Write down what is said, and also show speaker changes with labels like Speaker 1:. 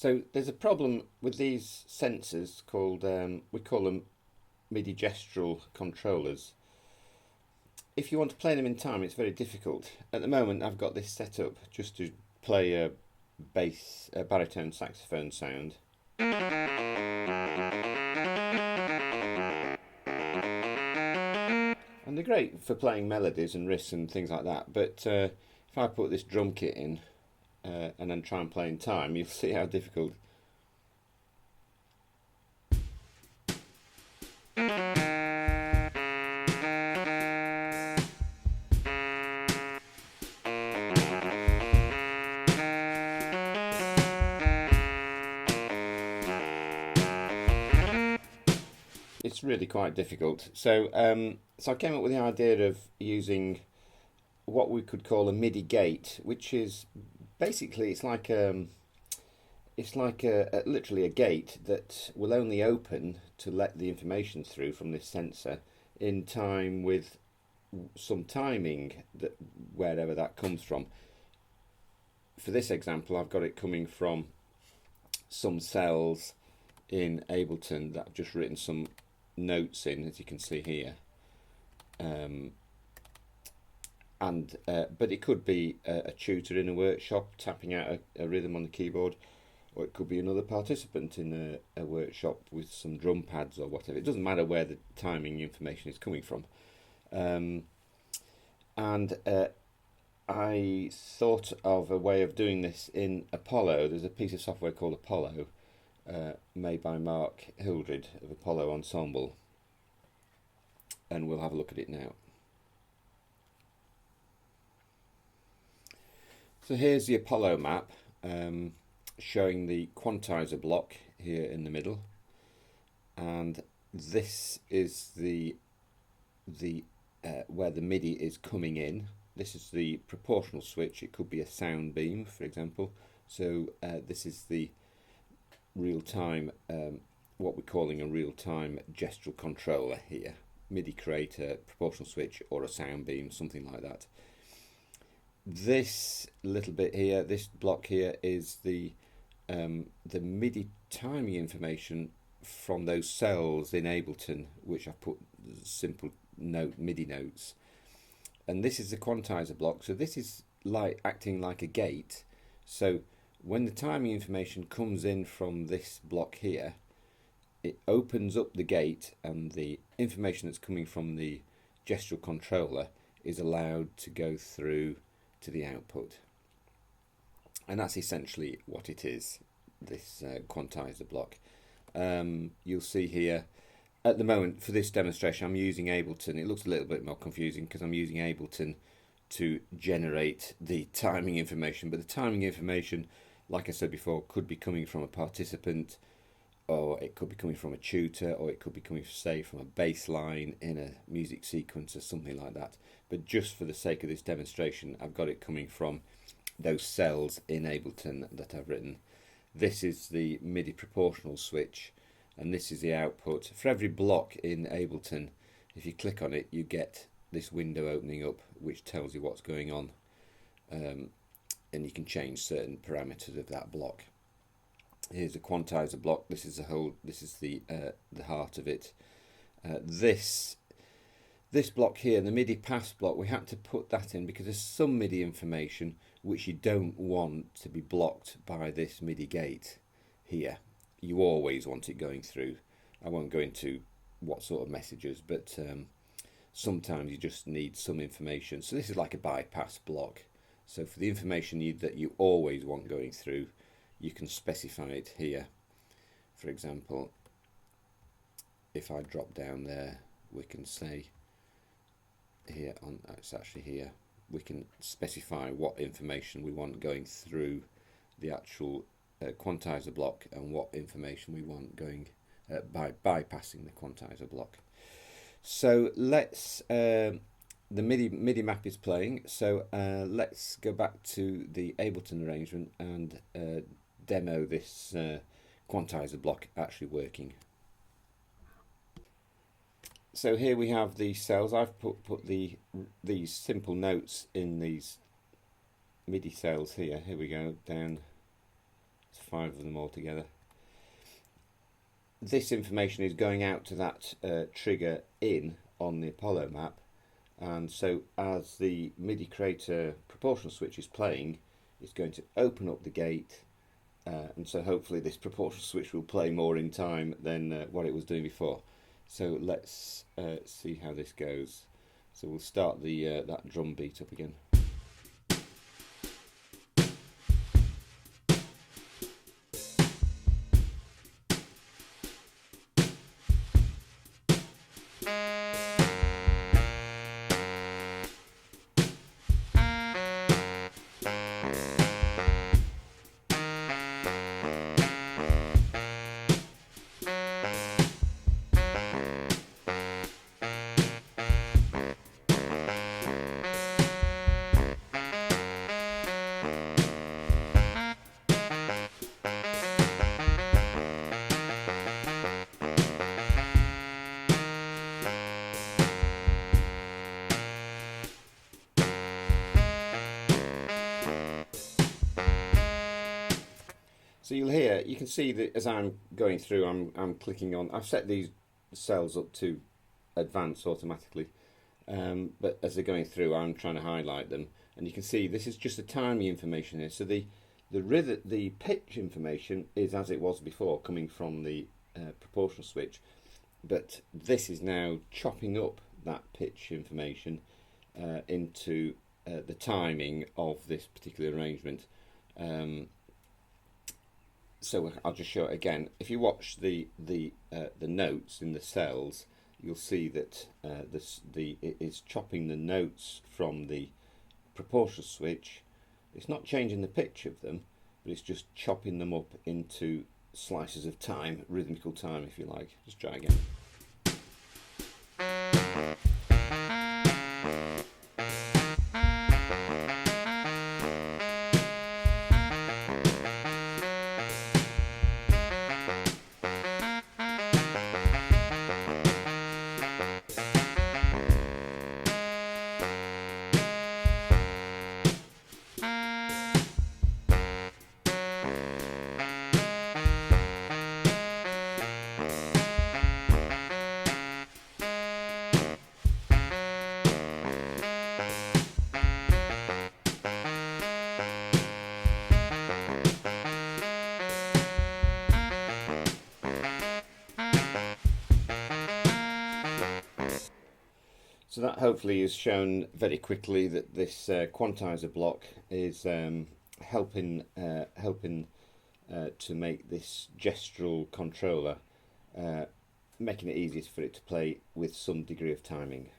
Speaker 1: So there's a problem with these sensors called, we call them Midi Gestural Controllers. If you want to play them in time, it's very difficult. At the moment, I've got this set up just to play a baritone saxophone sound. And they're great for playing melodies and riffs and things like that, but if I put this drum kit in and then try and play in time, you'll see how difficult. It's really quite difficult. So I came up with the idea of using what we could call a MIDI gate, which is basically literally a gate that will only open to let the information through from this sensor in time with some timing that wherever that comes from. For this example, I've got it coming from some cells in Ableton that I've just written some notes in, as you can see here. But it could be a tutor in a workshop tapping out a rhythm on the keyboard, or it could be another participant in a workshop with some drum pads or whatever. It doesn't matter where the timing information is coming from. I thought of a way of doing this in Apollo. There's a piece of software called Apollo, made by Mark Hildred of Apollo Ensemble, and we'll have a look at it now. So here's the Apollo map, showing the quantizer block here in the middle, and this is the where the MIDI is coming in. This is the proportional switch. It could be a SoundBeam, for example. So this is the real-time, what we're calling a real-time gestural controller here. Midi Creator, proportional switch, or a SoundBeam, something like that. This little bit here, this block here, is the MIDI timing information from those cells in Ableton, which I've put simple MIDI notes. And this is the quantizer block. So this is like acting like a gate. So when the timing information comes in from this block here, it opens up the gate, and the information that's coming from the gestural controller is allowed to go through to the output. And that's essentially what it is, this quantizer block. You'll see here, at the moment for this demonstration, I'm using Ableton. It looks a little bit more confusing because I'm using Ableton to generate the timing information, but the timing information, like I said before, could be coming from a participant, or it could be coming from a tutor, or it could be coming, say, from a bass line in a music sequence or something like that. But just for the sake of this demonstration, I've got it coming from those cells in Ableton that I've written. This is the MIDI proportional switch, and this is the output. For every block in Ableton, if you click on it, you get this window opening up which tells you what's going on, and you can change certain parameters of that block. Here's the quantizer block. This is the heart of it. This block here, the MIDI pass block, we had to put that in because there's some MIDI information which you don't want to be blocked by this MIDI gate here. You always want it going through. I won't go into what sort of messages, but sometimes you just need some information. So this is like a bypass block. So for the information that you always want going through, you can specify it here. For example, if I drop down there, we can say here on, it's actually here, we can specify what information we want going through the actual quantizer block and what information we want going by bypassing the quantizer block. So let's the MIDI map is playing, so let's go back to the Ableton arrangement and demo this quantizer block actually working. So here we have the cells. I've put these simple notes in these MIDI cells here. Here we go, down There's 5 of them altogether. This information is going out to that trigger in on the Apollo map, and so as the MIDI Creator proportional switch is playing, it's going to open up the gate, and so hopefully this proportional switch will play more in time than what it was doing before. So let's see how this goes. So we'll start the that drum beat up again. So you'll hear, you can see that as I'm going through, I'm clicking on, I've set these cells up to advance automatically, but as they're going through I'm trying to highlight them, and you can see this is just the timing information here. So the pitch information is as it was before, coming from the proportional switch, but this is now chopping up that pitch information into the timing of this particular arrangement. So I'll just show it again. If you watch the notes in the cells, you'll see that it is chopping the notes from the proportional switch. It's not changing the pitch of them, but it's just chopping them up into slices of time, rhythmical time, if you like. Just try again. So that hopefully is shown very quickly that this quantizer block is helping to make this gestural controller, making it easier for it to play with some degree of timing.